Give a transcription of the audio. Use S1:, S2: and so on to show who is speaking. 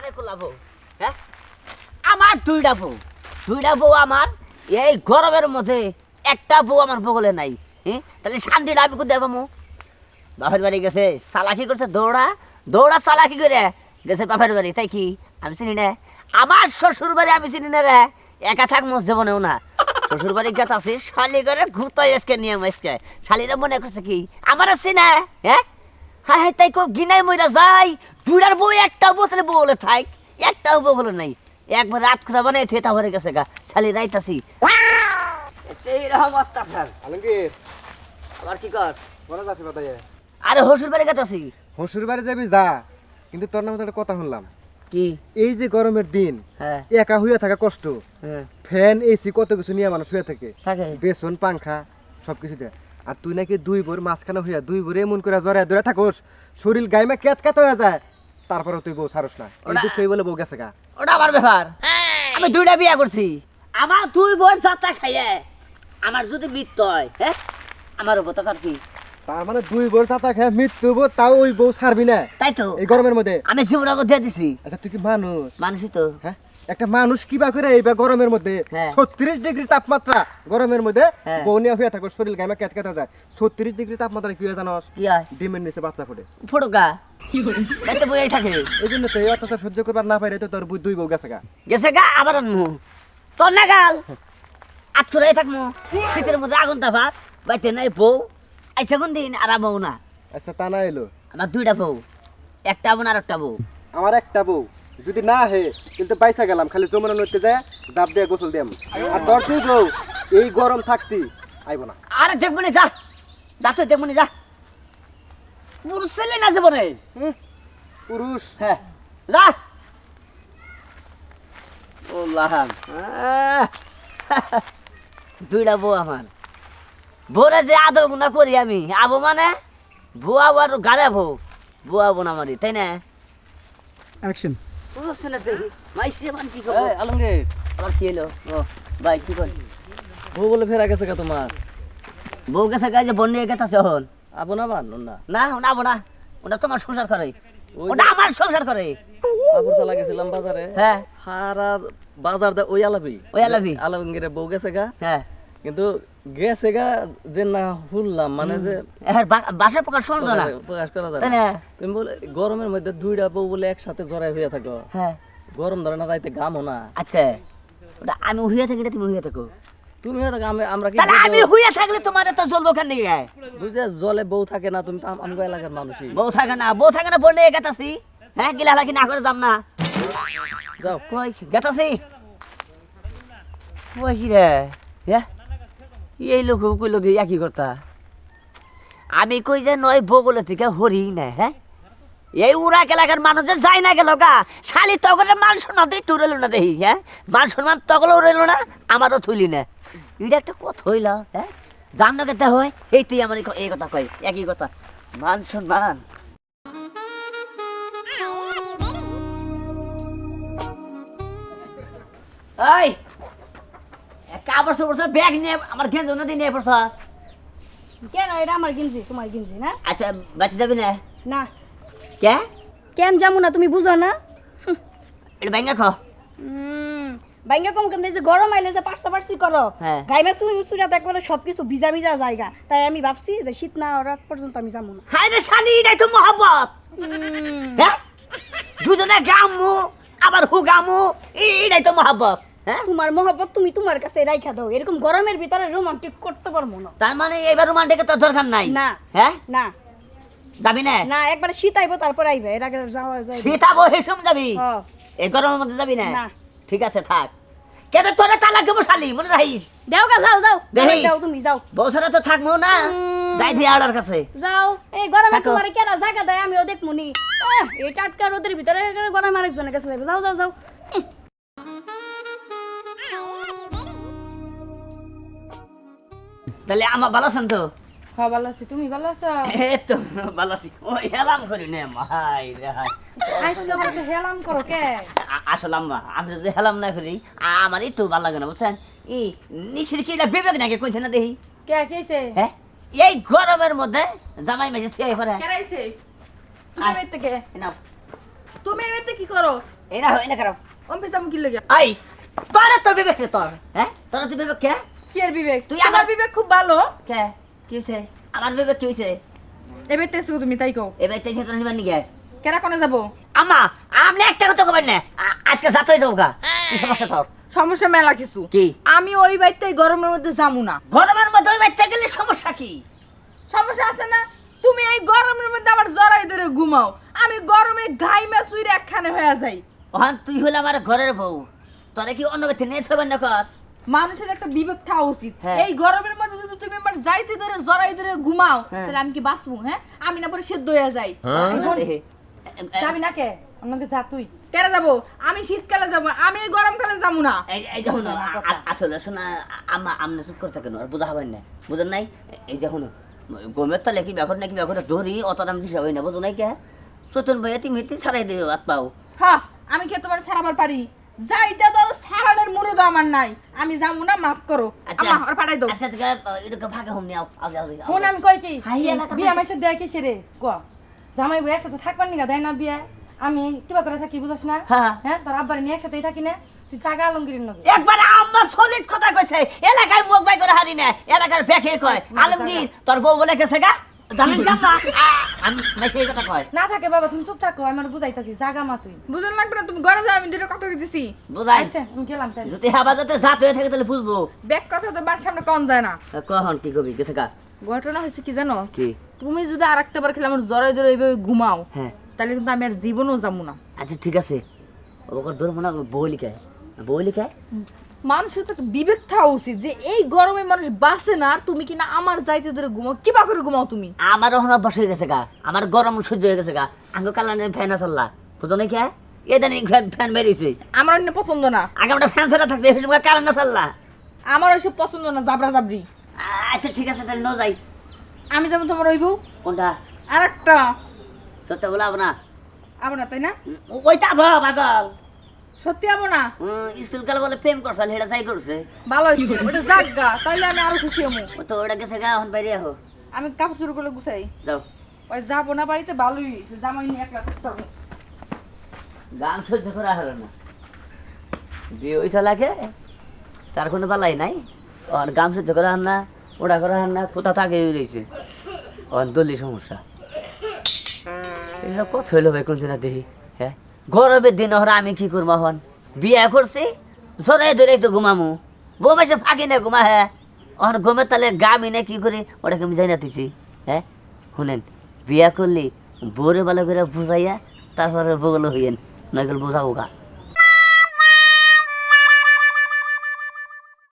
S1: অনেকগুলা বউ, হ্যাঁ আমার দুইটা বউ আমার এই গরমের মধ্যে একটা বউ আমার বগলে নাই, হ্যাঁ তাহলে শান্তিটা আমি কোথায় পাবো? বাপের বাড়ি গেছে চালাকি করছে, দৌড়া চালাকি করে গেছে বাপের বাড়ি, তাই কি আমি চিনি না? আমার শ্বশুর বাড়ি আমি চিনি না রে, একা থাক মোর জীবনেও না। শ্বশুর বাড়ি গেছে আছে শালি করে ঘুরতাই আজকে নিয়ে আজকে শালিরা মনে করছে কি আমার আছে না, হ্যাঁ হ্যাঁ হ্যাঁ তাই গিনাই মইরা যাই দুইটার বউ একটা বসলে বলে থাক, একটাও বউ বলে নাই, একবার রাত খুঁড়া বানাই থেতা ভরে গেছে গা শালি রাইতাছি এইরকম অত্যাচার।
S2: আলমগীর
S1: আবার কি কর?
S2: বলা যাচ্ছে কথা
S1: আরে হসুর বাড়ি গেতাছি।
S2: শ্বশুর বাড়ি যাবি যা, কিন্তু তোর নামে একটা কথা শুনলাম
S1: কি?
S2: এই যে গরমের দিন
S1: হ্যাঁ
S2: একা হইয়া থাকা কষ্ট,
S1: হ্যাঁ
S2: ফ্যান এসি কত কিছু নিয়ে মানুষ হয়ে থাকে,
S1: থাকে
S2: বেসন পাংখা সবকিছু দেয়, আর তুই নাকি দুই বোর মাঝখানে হইয়া দুই বোরে এমন করে জড়ায় ধরে থাকোস শরীর গাইমা কেত কেত হয়ে যায়, তারপরে তুই বউ ছাড়স না, এই দুঃখ বলে বউ গেছে গা।
S1: ওটা আমার ব্যাপার, আমি দুইটা বিয়া করছি, আমার দুই বোন যাত্রা খাইয়ে আমার যদি মৃত্যু হয়, হ্যাঁ আমার উপর তার কি?
S2: তার মানে দুই বোর চাতা খেয়ে মৃত্যু হবো, তাও ওই বউ ছাড়বি না
S1: তাই তো
S2: এই গরমের মধ্যে?
S1: আমি জীবনকে দিয়ে দিছি।
S2: আচ্ছা তুই কি মানুষ?
S1: মানুষই তো।
S2: হ্যাঁ একটা মানুষ কিবা করে এইবার গরমের মধ্যে
S1: হ্যাঁ।
S2: 36 ডিগ্রি তাপমাত্রা গরমের মধ্যে
S1: হ্যাঁ।
S2: বউ নিয়ে হয়ে থাকো, শরীর গাইমা কেত কেত যায়, 36 ডিগ্রি তাপমাত্রা কি হয় জানোস?
S1: কি হয়?
S2: ডিমের নিচে বাচ্চা ফোটে।
S1: ফটোকা এতে বই থাকে
S2: এই জন্য তো এই অত্যাচার সহ্য করবার না পারে তো তোর দুই বউ গেছে গা।
S1: গেছে গা আবার আনমু তোর না গাল আটকুরাই থাকমু, শীতের মধ্যে আগুন তাপাস বাইতে নাই বউ আইসা কোন দিন আর বউ না।
S2: আচ্ছা তা না এলো,
S1: আমার দুইটা বউ, একটা বোন আর একটা বউ।
S2: আমার একটা বউ যদি না হে কিন্তু বাইসা গেলাম, খালি যমুনা নদীতে যায় জাপ দিয়ে গোসল দিয়াম, আর তোর তুই বউ এই গরম থাকতি আইব না।
S1: আরে দেখবো না, যা যা তুই দেখবো না, যা পুরুষ ছেলে না জীবনে।
S2: পুরুষ
S1: হ্যাঁ যা ও লাহান দুইটা বউ আমার, বউরে যে আদর গুণা করি আমি আবো মানে ভুয়া আর গাড়ে বউ বুয়া বোন আমারই, তাই না?
S3: অ্যাকশন।
S1: আলমগীর আবার কি এলো? ও ভাই কি করি?
S3: বউ বলে ফেরা গেছে কা তোমার?
S1: বউ গেছে গায়ে যে বন্যে গেছে হন
S3: আবো না বান না
S1: না না না ওটা তোমার সংসার করে, ওটা আমার সংসার করে।
S3: কাপড় চালা গেছিলাম বাজারে,
S1: হ্যাঁ
S3: হারা বাজার দে ওই আলাবি আলমগীরে বউ গেছে গা,
S1: হ্যাঁ
S3: কিন্তু গেছে গা যে না হুললাম মানে যে
S1: বাসায় প্রকাশ করো না,
S3: প্রকাশ করা যায়
S1: তাই
S3: না।
S1: না?
S3: তুমি বলে গরমের মধ্যে দুইটা বউ বলে একসাথে জড়াই হয়ে থাকো,
S1: হ্যাঁ
S3: গরম ধরে না রাইতে গামো না।
S1: আচ্ছা ওটা আমি হইয়া থাকি না তুমি হইয়া থাকো,
S3: তুমি হয়ে থাকো আমরা কি
S1: তাহলে আমি হইয়া থাকলে তোমার তো জ্বলবো কেন দিকে?
S3: বুঝে জলে বউ থাকে না, তুমি তো আমগো এলাকার মানুষই।
S1: বউ থাকে না বন্যে গেতাছি, হ্যাঁ গিলা লাগি না করে যাম না,
S3: যাও
S1: কই গেতাছি কই কি রে? হ্যাঁ এই লোক কই লোক একই কথা, আমি কই যে নয় বগলে থেকে হরি না, হ্যাঁ এই উড়া এলাকার মানুষ যে যায় না গেল গা শালি তগরে মান সম্মান দিয়ে টুরেল না দেখি, হ্যাঁ মান সম্মান তগলেও রইল না আমারও থইলি না, এটা একটা কথা হইল, হ্যাঁ জান না কেতে হয় এই তুই আমার এই কথা কই একই কথা মান সম্মান। এই কাপড় চোপড় ব্যাগ নিয়ে আমার গেঞ্জ নদী নিয়ে পড়ছ
S4: কেন? এটা আমার গিনছি, তোমার গিনছি না?
S1: আচ্ছা বাঁচে যাবি না
S4: না
S1: কে?
S4: কেন যাবো না? তুমি বুঝো না?
S1: এটা ব্যাঙ্গা খো
S4: বাইঙ্গা কম কেন? এই যে গরম আইলে যে পার্সি করো,
S1: হ্যাঁ।
S4: গাইমা চুরিয়া তো একবারে সবকিছু ভিজা ভিজা জায়গা, তাই আমি ভাবছি যে শীত না রাত পর্যন্ত আমি যাবো না।
S1: হাই রে শালি এটাই তো মহব্বত, হ্যাঁ দুজনে গামু আবার হুগামু এটাই তো মহব্বত, হ্যাঁ
S4: তোমার মহব্বত তুমি তোমার কাছে রাইখা দাও, এরকম গরমের ভিতরে রোমান্টিক করতে পারবো না।
S1: তার মানে এবার রোমান্টিকের তো দরকার নাই?
S4: না
S1: হ্যাঁ
S4: না
S1: যাবি না?
S4: না, একবারে শীত আইবো তারপর আইবে, এর আগে যাওয়া যায় না।
S1: শীতাবো হেসুম যাবি,
S4: হ্যাঁ।
S1: এই গরমের মধ্যে যাবি না?
S4: না।
S1: ঠিক আছে থাক, কেন তোরা তালাক দেবো শালি মনে রাখিস,
S4: যাও গা, যাও যাও
S1: দেখিস?
S4: যাও, তুমি যাও
S1: বছরে তো থাকবো না, যাই দিয়ে আড়ার কাছে
S4: যাও। এই গরমে
S1: থাকো।
S4: তোমার কেনা জায়গা দেয় আমিও দেখমুনি, এই টাটকা রোদের ভিতরে গরমে আরেকজনের কাছে যাবে, যাও যাও যাও।
S1: তাহলে আমার ভালো আছেন তো?
S5: হ্যাঁ ভালো আছি, তুমি ভালো আছো?
S1: এই তো ভালো আছি, ওই হেলাম করি নে মাই রে হাই।
S5: আজকে বলতে হেলাম করো কে?
S1: আসলে আম্মা আমি যদি হেলাম না করি আমার একটু ভালো লাগে না বুঝছেন, এই নিশির কি বিবেক নাকি কইছে না দেখি,
S5: কে কেছে?
S1: হ্যাঁ এই গরমের মধ্যে জামাই মেজে থিয়ে পড়ে
S5: কেরাইছে? তুমি
S1: আয়।
S5: এতে কে?
S1: নাও
S5: তুমি এতে কি করো?
S1: এই না হয় না খারাপ
S5: অম্পে যাবো কি লাগে
S1: আই তোর তো বিবেক রে তোর হ্যাঁ তোর তো বিবেক কে
S5: কি এর বিবেক
S1: তুই
S5: তুই আমার
S1: আমার-
S5: বিবেক খুব ভালো
S1: কে কি হইছে আমার বিবেক কি হইছে
S5: এবার তেসো তুমি তাই কও
S1: এবার তেইছে তোর নিবার নিগে
S5: কেরা কোনে যাবো
S1: আমা আমলে একটা কথা কবেন না আজকে যাত হয়ে যাবো গা কি সমস্যা তোর
S5: সমস্যা মেলা কিছু
S1: কি
S5: আমি ওই বাড়িতে গরমের মধ্যে যাবো না
S1: গরমের মধ্যে ওই বাচ্চা গেলে সমস্যা কি
S5: সমস্যা আছে না তুমি এই গরমের মধ্যে আবার জড়াই ধরে ঘুমাও আমি গরমে ঘাইমা চুইরে একখানে হয়ে যাই
S1: ওহান তুই হলে আমার ঘরের বউ তোরে কি অন্য ব্যক্তি নিয়ে থাকবেন না কর
S5: মানুষের একটা বিবেক থাকা উচিত
S1: হ্যাঁ।
S5: এই গরমের মধ্যে যদি তুমি আমার যাইতে ধরে জড়াই ধরে ঘুমাও
S1: হ্যাঁ।
S5: তাহলে আমি কি বাঁচবো হ্যাঁ আমি না পরে সেদ্ধ হয়ে যাই যাবি না কে অন্যকে যা তুই কেন যাবো আমি শীতকালে যাবো আমি এই গরমকালে যাবো না
S1: এই যখন আসলে শোনা আমা আমনে চুপ করতে কেন আর বোঝা হবেন না বুঝেন নাই এই যখন গমের তলে কি ব্যাপার না কি ব্যাপার ধরি অত দাম দিশা হয় না বুঝো নাই কে চতুন ভাই তুমি ছাড়াই দিও হাত পাও
S5: হ্যাঁ আমি কি তোমার ছাড়াবার পারি যাইতে ধরো ছাড়ানোর মুরুদ আমার নাই আমি যাবো না মাফ করো
S1: আচ্ছা
S5: আমার পাঠাই দাও
S1: আজকে থেকে এটাকে ভাগে হমনি আও আও যাও
S5: ফোন আমি কই কি
S1: হাই এলাকা
S5: বিয়া মাসে দেয় কি সেরে ক জামাই বউ একসাথে থাকবার নিগা দেয় না বিয়া আমি কিবা করে থাকি বুঝছ না
S1: হ্যাঁ
S5: হ্যাঁ তোর আব্বারে নিয়ে একসাথেই থাকি না তুই জাগা আলমগিরির নগে
S1: একবার আম্মা সলিড কথা কইছে এলাকায় মুখ বাই করে হারি না এলাকার বেখে কয় আলমগীর তোর বউ বলে গেছে গা জানেন জাম্মা আমি মেসে কথা কয়
S5: না থাকে বাবা তুমি চুপ থাকো আমার বুঝাইতাছি জাগা মা তুই বুঝন লাগবে না তুমি ঘরে যাও আমি দুটো কথা দিতেছি
S1: বুঝাই
S5: আচ্ছা আমি গেলাম তাই
S1: যদি হাবাজাতে জাত হয়ে থাকে তাহলে বুঝবো
S5: ব্যাগ কথা তো বার সামনে কম যায় না
S1: কখন কি কবি গেছে গা
S5: ঘটনা হয়েছে কি জানো
S1: কি
S5: তুমি যদি আর একটা বার খেলে আমার জ্বরে জ্বরে এইভাবে ঘুমাও
S1: হ্যাঁ
S5: তাহলে কিন্তু আমি আর জীবনও যাবো না
S1: আচ্ছা ঠিক আছে ওকে ধরবো না বই লিখায়
S5: মানুষের তো একটা বিবেক থাকা উচিত যে এই গরমে মানুষ বাঁচে না আর তুমি কিনা আমার যাইতে ধরে ঘুমাও কিবা করে ঘুমাও তুমি
S1: আমার ওখানে বসে গেছে গা আমার গরম সহ্য হয়ে গেছে গা আগে কালানে ফ্যান আসল্লা বুঝো না কে এদানি ফ্যান বেরিয়েছে
S5: আমার অন্য পছন্দ না
S1: আগে আমরা ফ্যান ছাড়া থাকছে এই সময় কারণ আসল্লা
S5: আমার ওইসব পছন্দ না জাবরা জাবরি
S1: আচ্ছা ঠিক আছে তাহলে ন যাই
S5: আমি যেমন তোমার ওই বউ
S1: কোনটা
S5: আর একটা
S1: সত্যি বলাবো না
S5: আবার না তাই না
S1: ওইটা ভাব আগল
S5: সত্যি আবো না
S1: স্কুল কাল বলে প্রেম করছে হেটা চাই করছে
S5: ভালো হয়েছে ওটা যাক গা তাইলে আমি আরো খুশি হবো
S1: ও তো ওটা গেছে গা এখন বাইরে আহো
S5: আমি কাপড় শুরু করলে গুছাই
S1: যাও
S5: ওই যাবো না বাড়িতে ভালোই হয়েছে জামাই নিয়ে একলা থাকতে হবে
S1: গান সহ্য করা হলো না বিয়ে ওইসা লাগে তার কোনো বালাই নাই আর গান সহ্য করা হার না ওটা করা হার না কোথাও তাকে রয়েছে দলি সমস্যা এসব কত হইলো ভাই কোন না দেখি হ্যাঁ গরমের দিন হর আমি কি করবো এখন বিয়ে করছি জোরে ধরে তো ঘুমামু বউ মাসে ফাঁকি না ঘুমা হ্যাঁ ওখান ঘুমের তাহলে গামি না কি করে ওটাকে আমি যাই না তুইছি হ্যাঁ শুনেন বিয়া করলি বউরে ভালো করে বুঝাইয়া তারপরে বগল হইয়েন নয় বোঝাবো গা